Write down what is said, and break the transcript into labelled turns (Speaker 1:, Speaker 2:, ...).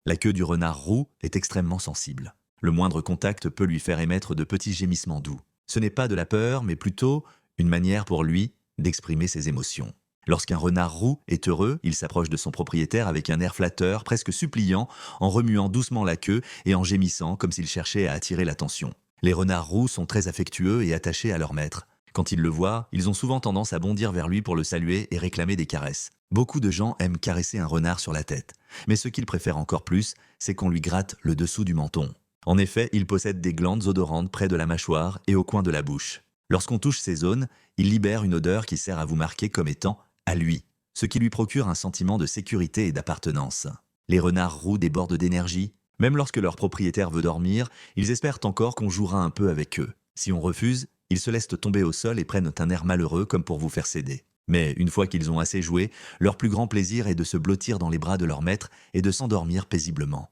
Speaker 1: La queue du renard roux est extrêmement sensible. Le moindre contact peut lui faire émettre de petits gémissements doux. Ce n'est pas de la peur, mais plutôt une manière pour lui d'exprimer ses émotions. Lorsqu'un renard roux est heureux, il s'approche de son propriétaire avec un air flatteur, presque suppliant, en remuant doucement la queue et en gémissant comme s'il cherchait à attirer l'attention. Les renards roux sont très affectueux et attachés à leur maître. Quand ils le voient, ils ont souvent tendance à bondir vers lui pour le saluer et réclamer des caresses. Beaucoup de gens aiment caresser un renard sur la tête. Mais ce qu'ils préfèrent encore plus, c'est qu'on lui gratte le dessous du menton. En effet, il possède des glandes odorantes près de la mâchoire et au coin de la bouche. Lorsqu'on touche ces zones, il libère une odeur qui sert à vous marquer comme étant à lui, ce qui lui procure un sentiment de sécurité et d'appartenance. Les renards roux débordent d'énergie. Même lorsque leur propriétaire veut dormir, ils espèrent encore qu'on jouera un peu avec eux. Si on refuse, ils se laissent tomber au sol et prennent un air malheureux comme pour vous faire céder. Mais une fois qu'ils ont assez joué, leur plus grand plaisir est de se blottir dans les bras de leur maître et de s'endormir paisiblement.